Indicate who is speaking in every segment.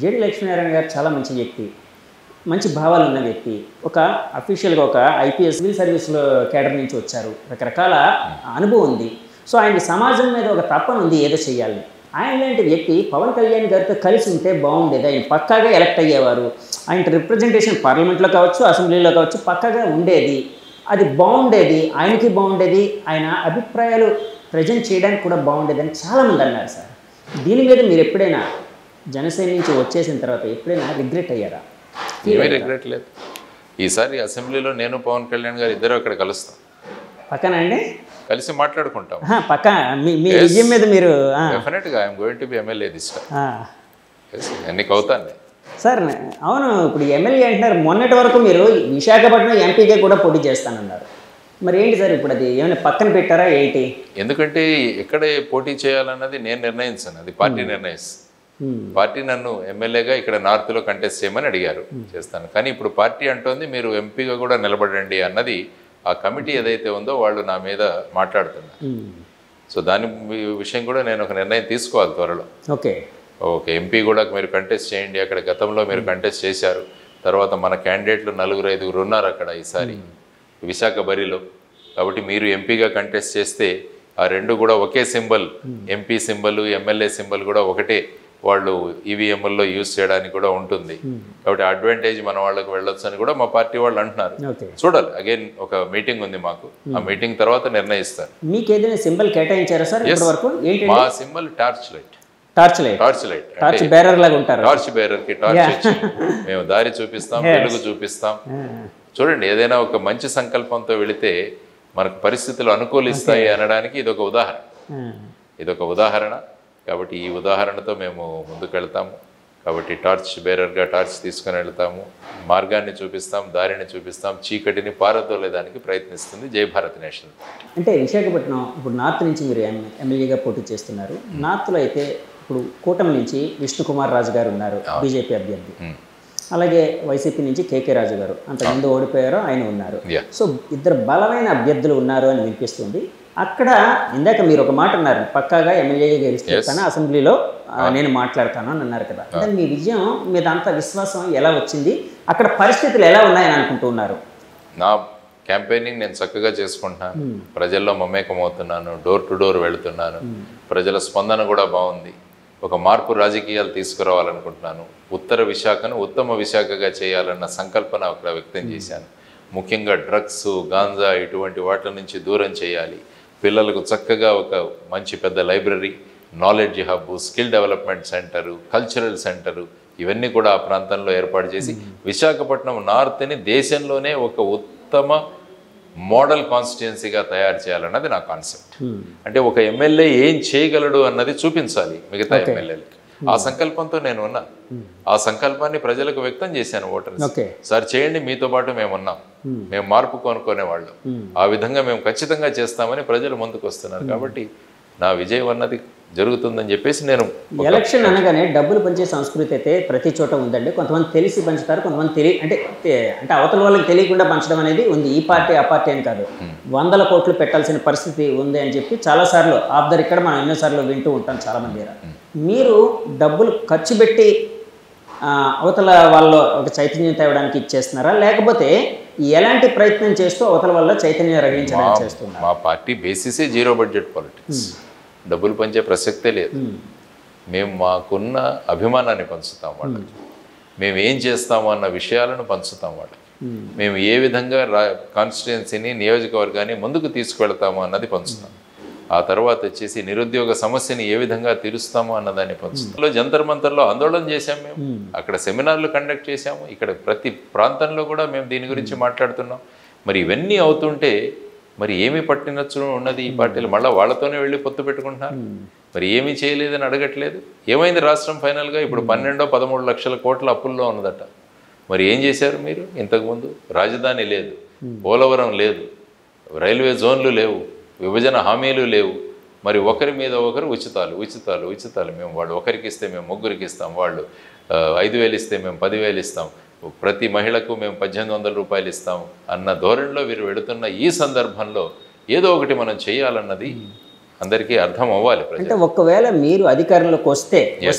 Speaker 1: JD Lakshminarayana గారు చాలా మంచి వ్యక్తి, మంచి భావాలు ఉన్న వ్యక్తి. ఒక అఫీషియల్గా ఒక ఐపీఎస్ సివిల్ సర్వీస్లో కేడర్ నుంచి వచ్చారు, రకరకాల అనుభవం ఉంది. సో ఆయనకి సమాజం మీద ఒక తపన ఉంది ఏదో చేయాలని. ఆయన లాంటి వ్యక్తి పవన్ కళ్యాణ్ గారితో కలిసి ఉంటే బాగుండేది. ఆయన పక్కాగా ఎలక్ట్ అయ్యేవారు. ఆయన రిప్రజెంటేషన్ పార్లమెంట్లో కావచ్చు, అసెంబ్లీలో కావచ్చు పక్కాగా ఉండేది. అది బాగుండేది, ఆయనకి బాగుండేది, ఆయన అభిప్రాయాలు ప్రజెంట్ చేయడానికి కూడా బాగుండేది అని చాలామంది అన్నారు సార్. దీని మీద మీరు ఎప్పుడైనా జనసేన నుంచి వచ్చేసిన తర్వాత ఎప్పుడైనా రిగ్రెట్ అయ్యారా?
Speaker 2: ఏమీ రిగ్రెట్ లేదు. ఈసారి అసెంబ్లీలో నేను పవన్ కళ్యాణ్ గారు ఇద్దరు అక్కడ కలుస్తాం.
Speaker 1: పక్కన అండి
Speaker 2: కలిసి మాట్లాడుకుంటాం.
Speaker 1: పక్క మీ విజయం మీద మీరు
Speaker 2: డెఫినెట్గా I'm going to be MLA this time. ఎన్నిక అవుతాను
Speaker 1: సార్. అవును, ఇప్పుడు ఎమ్మెల్యే అంటున్నారు. మొన్నటి వరకు మీరు విశాఖపట్నం ఎంపీగా కూడా పోటీ చేస్తానన్నారు. మరి ఏంటి సార్ ఇప్పుడు అది ఏమైనా పక్కన పెట్టారా ఏంటి?
Speaker 2: ఎందుకంటే ఎక్కడే పోటీ చేయాలన్నది నేను నిర్ణయించాను, అది పార్టీ నిర్ణయిస్తాను. పార్టీ నన్ను ఎమ్మెల్యేగా ఇక్కడ నార్త్లో కంటెస్ట్ చేయమని అడిగారు, చేస్తాను. కానీ ఇప్పుడు పార్టీ అంటోంది మీరు ఎంపీగా కూడా నిలబడండి అన్నది ఆ కమిటీ ఏదైతే ఉందో వాళ్ళు నా మీద మాట్లాడుతున్నారు. సో దాని విషయం కూడా నేను ఒక నిర్ణయం తీసుకోవాలి త్వరలో. ఓకే ఎంపీ కూడా మీరు కంటెస్ట్ చేయండి, అక్కడ గతంలో మీరు కంటెస్ట్ చేశారు, తర్వాత మన క్యాండిడేట్లు 4-5 ఉన్నారు అక్కడ ఈసారి విశాఖ బరిలో. కాబట్టి మీరు ఎంపీగా కంటెస్ట్ చేస్తే ఆ రెండు కూడా ఒకే symbol, MP symbol MLA symbol కూడా ఒకటే, వాళ్ళు ఈవీఎంల్లో యూజ్ చేయడానికి కూడా ఉంటుంది. కాబట్టి అడ్వాంటేజ్ మన వాళ్ళకి వెళ్ళొచ్చు అని కూడా మా పార్టీ వాళ్ళు అంటున్నారు. చూడాలి, అగైన్ ఒక మీటింగ్ ఉంది మాకు, ఆ మీటింగ్ తర్వాత నిర్ణయిస్తారు.
Speaker 1: మీకు ఏదైనా సింబల్ కేటాయించారా సార్?
Speaker 2: మా symbol torch light.
Speaker 1: Torch light torch bearer లాగా ఉంటారు.
Speaker 2: టార్చ్ బేరర్కి టార్చ్ ఇచ్చి మేము దారి చూపిస్తాం, వెలుగు చూపిస్తాం. చూడండి, ఏదైనా ఒక మంచి సంకల్పంతో వెళితే మనకు పరిస్థితులు అనుకూలిస్తాయి అనడానికి ఇదొక ఉదాహరణ. కాబట్టి ఈ ఉదాహరణతో మేము ముందుకు వెళ్తాము. కాబట్టి టార్చ్ బేరర్గా టార్చ్ తీసుకుని వెళ్తాము, మార్గాన్ని చూపిస్తాం, దారిని చూపిస్తాం, చీకటిని పారదోలేదానికి ప్రయత్నిస్తుంది జై భారత్ నేషనల్.
Speaker 1: అంటే విశాఖపట్నం ఇప్పుడు నార్త్ నుంచి మీరు ఎమ్మెల్యేగా పోటీ చేస్తున్నారు. నార్త్లో అయితే ఇప్పుడు కూటమి నుంచి విష్ణుకుమార్ రాజు గారు ఉన్నారు, బీజేపీ అభ్యర్థి. అలాగే వైసీపీ నుంచి కేకే రాజు గారు, అంతకుముందు ఓడిపోయారో ఆయన ఉన్నారు. సో ఇద్దరు బలమైన అభ్యర్థులు ఉన్నారు అని వినిపిస్తుంది. అక్కడ ఇందాక మీరు ఒక మాట అన్నారు, పక్కాగా ఎమ్మెల్యేగా గెలుస్తాను, అసెంబ్లీలో నేను మాట్లాడతాను అని అన్నారు కదా. అంటే మీ విజయం మీద అంత విశ్వాసం ఎలా వచ్చింది? అక్కడ పరిస్థితులు ఎలా ఉన్నాయని అనుకుంటున్నారు?
Speaker 2: నా క్యాంపెయినింగ్ నేను చక్కగా చేసుకుంటున్నాను, ప్రజల్లో మమేకమవుతున్నాను, డోర్ టు డోర్ వెళుతున్నాను, ప్రజల స్పందన కూడా బాగుంది. ఒక మార్పు రాజకీయాలు తీసుకురావాలనుకుంటున్నాను. ఉత్తర విశాఖను ఉత్తమ విశాఖగా చేయాలన్న సంకల్పన అక్కడ వ్యక్తం చేశాను. ముఖ్యంగా డ్రగ్స్, గాంజా ఇటువంటి వాటి నుంచి దూరం చేయాలి. పిల్లలకు చక్కగా ఒక మంచి పెద్ద library, knowledge hub, skill development centre, cultural centre ఇవన్నీ కూడా ఆ ప్రాంతంలో ఏర్పాటు చేసి విశాఖపట్నం నార్త్ని దేశంలోనే ఒక ఉత్తమ మోడల్ కాన్స్టిట్యుయెన్సీగా తయారు చేయాలన్నది నా కాన్సెప్ట్. అంటే ఒక ఎమ్మెల్యే ఏం చేయగలడు అన్నది చూపించాలి మిగతా ఎమ్మెల్యేలకి. ఆ సంకల్పంతో నేను ఉన్నా. ఆ సంకల్పాన్ని ప్రజలకు వ్యక్తం చేశాను ఓటర్స్. సార్ చేయండి, మీతో పాటు మేము ఉన్నాం, మేము మార్పు కొనుక్కునేవాళ్ళం, ఆ విధంగా మేము ఖచ్చితంగా చేస్తామని ప్రజలు ముందుకు వస్తున్నారు. కాబట్టి నా విజయం అన్నది జరుగుతుందని చెప్పేసి నేను.
Speaker 1: ఎలక్షన్ అనగానే డబ్బులు పంచే సంస్కృతి అయితే ప్రతి చోట ఉందండి. కొంతమంది తెలిసి పంచుతారు, కొంతమంది అంటే అవతల వాళ్ళకి తెలియకుండా పంచడం అనేది ఉంది. ఈ పార్టీ ఆ పార్టీ అని కాదు, 100 కోట్లు పెట్టాల్సిన పరిస్థితి ఉంది అని చెప్పి చాలాసార్లు ఆఫ్ ద రికార్డ్ మనం ఎన్నోసార్లు వింటూ ఉంటాం చాలామంది. మీరు డబ్బులు ఖర్చు పెట్టి అవతల వాళ్ళు ఒక చైతన్యం తేవడానికి ఇచ్చేస్తున్నారా, లేకపోతే ఎలాంటి ప్రయత్నం చేస్తూ అవతల వల్ల చైతన్యం రగించడానికి చేస్తున్నారు?
Speaker 2: మా పార్టీ బేసిసే జీరో బడ్జెట్ పాలిటిక్స్, డబ్బులు పంచే ప్రసక్తే లేదు. మేము మాకున్న అభిమానాన్ని పంచుతాం వాళ్ళకి, మేము ఏం చేస్తాము అన్న విషయాలను పంచుతాం వాళ్ళకి, మేము ఏ విధంగా కాన్స్టిట్యుయెన్సీని, నియోజకవర్గాన్ని ముందుకు తీసుకువెళ్తాము అన్నది పంచుతాం. ఆ తర్వాత వచ్చేసి నిరుద్యోగ సమస్యని ఏ విధంగా తీరుస్తామో అన్నదాన్ని పంచుతాం. జంతర్ మంతర్లో ఆందోళన చేశాం, మేము అక్కడ సెమినార్లు కండక్ట్ చేశాము, ఇక్కడ ప్రతి ప్రాంతంలో కూడా మేము దీని గురించి మాట్లాడుతున్నాం. మరి ఇవన్నీ అవుతుంటే మరి ఏమి పట్టినచ్చు ఉన్నది ఈ పార్టీలు? మళ్ళీ వాళ్ళతోనే వెళ్ళి పొత్తు పెట్టుకుంటున్నారు. మరి ఏమీ చేయలేదని అడగట్లేదు. ఏమైంది రాష్ట్రం ఫైనల్గా? ఇప్పుడు 12-13 లక్షల కోట్ల అప్పుల్లో ఉన్నదట. మరి ఏం చేశారు మీరు? ఇంతకుముందు రాజధాని లేదు, పోలవరం లేదు, రైల్వే జోన్లు లేవు, విభజన హామీలు లేవు. మరి ఒకరి మీద ఒకరు ఉచితాలు మేము వాళ్ళు ఒకరికి ఇస్తే మేము ముగ్గురికి ఇస్తాం, వాళ్ళు 5,000 ఇస్తే మేము 10,000 ఇస్తాం, ప్రతి మహిళకు మేము 1,800 రూపాయలు ఇస్తాం అన్న ధోరణిలో వీరు వెళుతున్న ఈ సందర్భంలో ఏదో ఒకటి మనం చేయాలన్నది అందరికీ అర్థం అవ్వాలి.
Speaker 1: అంటే ఒకవేళ మీరు అధికారంలోకి వస్తే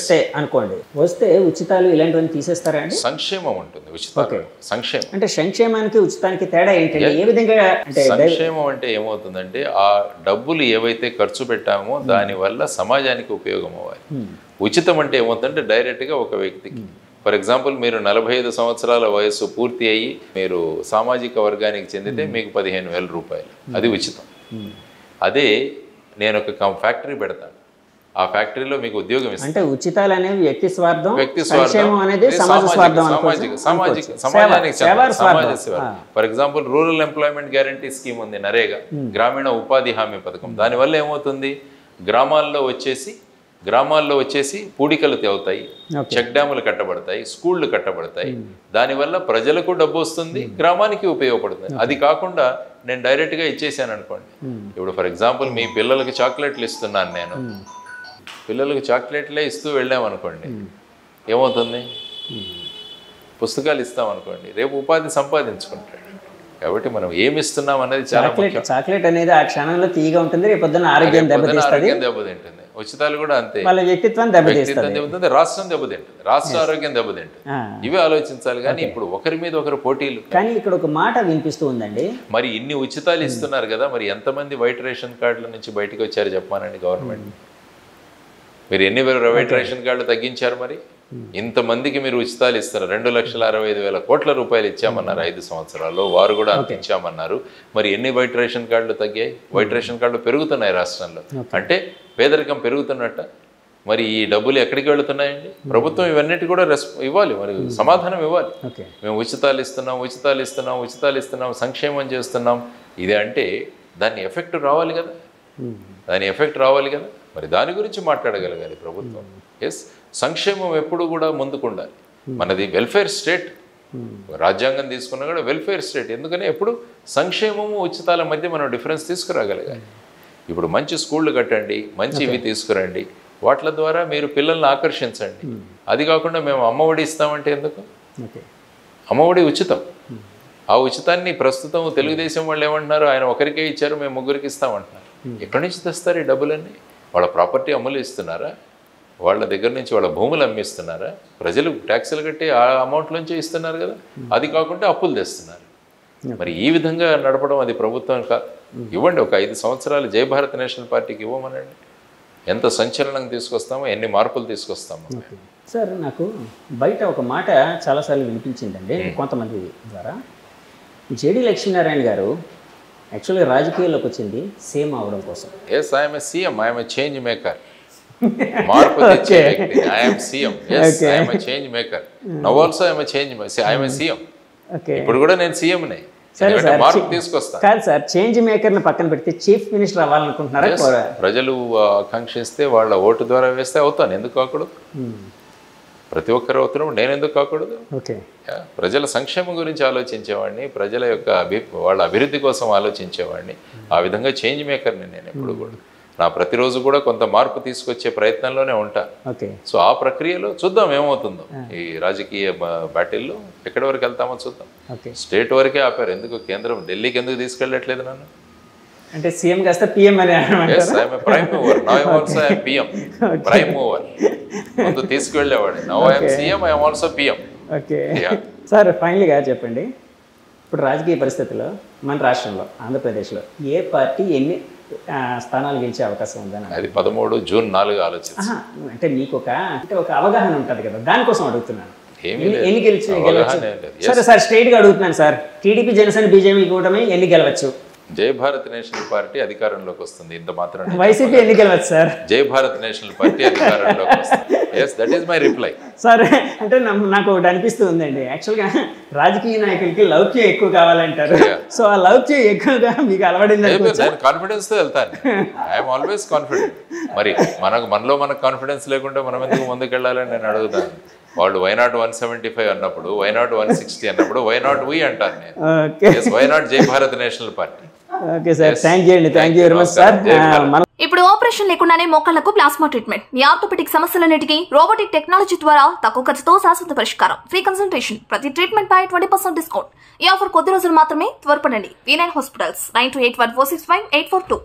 Speaker 1: అనుకోండి, వస్తే ఉచితాలు ఇలాంటివన్నీ తీసేస్తారా అండి?
Speaker 2: సంక్షేమం ఉంటుంది, ఉచితాలు సంక్షేమం.
Speaker 1: అంటే సంక్షేమానికి ఉచితానికి తేడా ఏంటంటే ఏ విధంగా? అంటే
Speaker 2: సంక్షేమం అంటే ఏమవుతుందంటే ఆ డబ్బులు ఏవైతే ఖర్చు పెట్టామో దానివల్ల సమాజానికి ఉపయోగం అవ్వాలి. ఉచితం అంటే ఏమవుతుందంటే డైరెక్ట్గా ఒక వ్యక్తికి, ఫర్ ఎగ్జాంపుల్ మీరు 45 సంవత్సరాల వయస్సు పూర్తి అయ్యి మీరు సామాజిక వర్గానికి చెందితే మీకు 15,000 రూపాయలు, అది ఉచితం. అదే నేను ఒక ఫ్యాక్టరీ పెడతాను, ఆ ఫ్యాక్టరీలో మీకు ఉద్యోగం ఇస్తాను.
Speaker 1: అంటే ఉచితాలు అనేవి వ్యక్తి స్వార్థం,
Speaker 2: వ్యక్తి స్వార్థం
Speaker 1: అనేది సమాజ స్వార్థం,
Speaker 2: సమాజానికి సమాజ సేవ. For example rural employment guarantee scheme ఉంది, నరేగా గ్రామీణ ఉపాధి హామీ పథకం. దానివల్ల ఏమవుతుంది, గ్రామాల్లో వచ్చేసి పూడికలు తేవుతాయి, చెక్ డ్యాములు కట్టబడతాయి, స్కూళ్ళు కట్టబడతాయి. దానివల్ల ప్రజలకు డబ్బు వస్తుంది, గ్రామానికి ఉపయోగపడుతుంది. అది కాకుండా నేను డైరెక్ట్గా ఇచ్చేసాను అనుకోండి, ఇప్పుడు ఫర్ ఎగ్జాంపుల్ మీ పిల్లలకి చాక్లెట్లు ఇస్తున్నాను, నేను పిల్లలకి చాక్లెట్లే ఇస్తూ వెళ్ళామనుకోండి, ఏమవుతుంది, పుస్తకాలు ఇస్తామనుకోండి, రేపు ఉపాధి సంపాదించుకుంటాడు. కాబట్టి మనం ఏమి ఇస్తున్నాం అనేది చాలా ముఖ్యం.
Speaker 1: చాక్లెట్ అనేది ఆ క్షణంలో తీయగా ఉంటుంది, రేపు పొద్దున్న ఆరోగ్యం
Speaker 2: దెబ్బతింటుంది. ఉచితాలు కూడా అంతే,
Speaker 1: వ్యక్తిత్వం
Speaker 2: దెబ్బతింటుంది, రాష్ట్రం దెబ్బతింటుంది, రాష్ట్ర ఆరోగ్యం దెబ్బతింటుంది. ఇవే ఆలోచించాలి. కానీ ఇప్పుడు ఒకరి మీద ఒకరు పోటీలు.
Speaker 1: కానీ ఇక్కడ ఒక మాట వినిపిస్తూ ఉందండి,
Speaker 2: మరి ఇన్ని ఉచితాలు ఇస్తున్నారు కదా, మరి ఎంతమంది వైట్ రేషన్ కార్డుల నుంచి బయటకు వచ్చారు చెప్పానండి గవర్నమెంట్? మీరు ఎన్ని వైట్ రేషన్ కార్డులు తగ్గించారు? మరి ఇంతమందికి మీరు ఉచితాలు ఇస్తారు, 2,65,000 కోట్ల రూపాయలు ఇచ్చామన్నారు 5 సంవత్సరాల్లో, వారు కూడా అంత ఇచ్చామన్నారు. మరి ఎన్ని వైట్ రేషన్ కార్డులు తగ్గాయి? వైట్ రేషన్ కార్డులు పెరుగుతున్నాయి రాష్ట్రంలో, అంటే పేదరికం పెరుగుతున్నట్ట. మరి ఈ డబ్బులు ఎక్కడికి వెళుతున్నాయండి? ప్రభుత్వం ఇవన్నిటి కూడా ఇవ్వాలి, మరి సమాధానం ఇవ్వాలి. మేము ఉచితాలు ఇస్తున్నాం, సంక్షేమం చేస్తున్నాం, ఇదే అంటే దాని ఎఫెక్ట్ రావాలి కదా, మరి దాని గురించి మాట్లాడగలగాలి ప్రభుత్వం. సంక్షేమం ఎప్పుడు కూడా ముందుకు ఉండాలి. మనది వెల్ఫేర్ స్టేట్, రాజ్యాంగం తీసుకున్నా కూడా వెల్ఫేర్ స్టేట్. ఎందుకని ఎప్పుడు సంక్షేమము ఉచితాల మధ్య మనం డిఫరెన్స్ తీసుకురాగలగాలి. ఇప్పుడు మంచి స్కూళ్ళు కట్టండి, మంచి ఇవి తీసుకురండి, వాటి ద్వారా మీరు పిల్లల్ని ఆకర్షించండి. అది కాకుండా మేము అమ్మఒడి ఇస్తామంటే ఎందుకు? అమ్మఒడి ఉచితం. ఆ ఉచితాన్ని ప్రస్తుతం తెలుగుదేశం వాళ్ళు ఏమంటున్నారు, ఆయన ఒకరికే ఇచ్చారు, మేము 3కి ఇస్తామంటున్నారు. ఎక్కడి నుంచి తెస్తారు ఈ డబ్బులన్నీ? వాళ్ళ ప్రాపర్టీ అమ్ములు ఇస్తున్నారా? వాళ్ళ దగ్గర నుంచి వాళ్ళ భూములు అమ్మిస్తున్నారా? ప్రజలు ట్యాక్సులు కట్టి ఆ అమౌంట్ నుంచి ఇస్తున్నారు కదా, అది కాకుండా అప్పులు తెస్తున్నారు. మరి ఈ విధంగా నడపడం అది ప్రభుత్వం ఇవ్వండి. ఒక 5 సంవత్సరాలు జై భారత్ నేషనల్ పార్టీకి ఇవ్వమనండి, ఎంత సంచలనం తీసుకొస్తామో, ఎన్ని మార్పులు తీసుకొస్తామో.
Speaker 1: సార్, నాకు బయట ఒక మాట చాలాసార్లు వినిపించిందండి కొంతమంది ద్వారా, జేడి లక్ష్మీనారాయణ గారు యాక్చువల్గా రాజకీయాల్లోకి వచ్చింది సీఎం అవడం కోసం.
Speaker 2: I'm a CM, I'm a change maker. మార్పు తెచ్చే వ్యక్తి. I'm CM, I'm a change maker. Now also I'm a change, I'm a CM. ఇప్పుడు కూడా నేను సీఎంనే, మార్పు తీసుకొస్తా.
Speaker 1: కాదు సార్, చేంజ్ మేకర్ ని పక్కన పెడితే చీఫ్ మినిస్టర్ అవ్వాలనుకుంటున్నారా?
Speaker 2: ప్రజలు ఆకాంక్షిస్తే వాళ్ళ ఓటు ద్వారా వేస్తే అవుతాను, ఎందుకు కాకూడదు? ప్రతి ఒక్కరు అవుతున్నప్పుడు నేను ఎందుకు కాకూడదు? ప్రజల సంక్షేమం గురించి ఆలోచించేవాడిని, ప్రజల యొక్క వాళ్ళ అభివృద్ధి కోసం ఆలోచించేవాడిని. ఆ విధంగా చేంజ్ మేకర్ని నేను ఎప్పుడు కూడా. నా ప్రతిరోజు కూడా కొంత మార్పు తీసుకొచ్చే ప్రయత్నంలోనే ఉంటా. సో ఆ ప్రక్రియలో చూద్దాం ఏమవుతుందో. ఈ రాజకీయ బ్యాటిల్లో ఎక్కడి వరకు వెళ్తామో చూద్దాం. స్టేట్ వరకే ఆపారు, ఎందుకు కేంద్రం ఢిల్లీకి ఎందుకు తీసుకెళ్ళట్లేదు నన్ను?
Speaker 1: అంటే సీఎం కాస్త పిఎం అని
Speaker 2: prime mover. Now I'm also I'm PM, prime mover. ముందు తీసుకువెళ్ళేవాడు, now I'm CM, I'm also PM.
Speaker 1: Okay sir, ఫైనల్గా చెప్పండి, ఇప్పుడు రాజకీయ పరిస్థితుల్లో మన రాష్ట్రంలో ఆంధ్రప్రదేశ్లో ఏ పార్టీ ఎన్ని స్థానాలు గెలిచే అవకాశం ఉందని?
Speaker 2: అది 13 జూన్ 4 ఆలోచన.
Speaker 1: అంటే మీకు ఒక అవగాహన ఉంటుంది కదా, దానికోసం అడుగుతున్నాను. ఎన్ని గెలవచ్చు? సరే సార్, స్ట్రైట్గా అడుగుతున్నాను సార్, టీడీపీ, జనసేన, బీజేపీ కూటమి ఎన్ని గెలవచ్చు?
Speaker 2: జై భారత్ నేషనల్ పార్టీ అధికారంలోకి వస్తుంది, ఇంత మాత్రం.
Speaker 1: వైసీపీ ఎన్ని గెలవచ్చు సార్?
Speaker 2: జై భారత్ నేషనల్ పార్టీ అధికారంలోకి వస్తుంది. Yes, that is my reply.
Speaker 1: Sir, అంటే నాకు ఒకటి అనిపిస్తూ ఉందండి, యాక్చువల్గా రాజకీయ నాయకులకి లౌక్యం ఎక్కువ కావాలంటారు. సో ఆ లౌక్యం ఎక్కువగా మీకు అలవడింది.
Speaker 2: నేను కాన్ఫిడెన్స్తో వెళ్తాను, ఐఎమ్ ఆల్వేస్ కాన్ఫిడెంట్. మరి మనలో మనకు కాన్ఫిడెన్స్ లేకుంటే మనం ఎందుకు ముందుకెళ్ళాలని నేను అడుగుతాను. వాళ్ళు వైనాట్ 175 అన్నప్పుడు, వైనాట్ 160 అన్నప్పుడు వైనాట్ వి అంటాను నేను. Why not Jai Bharat national party.
Speaker 1: Okay sir, thank you అండి, thank you very much sir.
Speaker 3: ఇప్పుడు ఆపరేషన్ లేకుండానే మోకాళ్లకు ప్లాస్మా ట్రీట్మెంట్, మీ ఆర్థోపెడిక్ సమస్యలన్నిటికీ రోబోటిక్ టెక్నాలజీ ద్వారా తక్కువ ఖర్చుతో శాశ్వత పరిష్కారం, ఫ్రీ కన్సల్టేషన్, ప్రతి ట్రీట్మెంట్ పై 20% డిస్కౌంట్. ఈ ఆఫర్ కొద్ది రోజులు మాత్రమే, త్వరపడండి. V9 hospitals, 9281465842.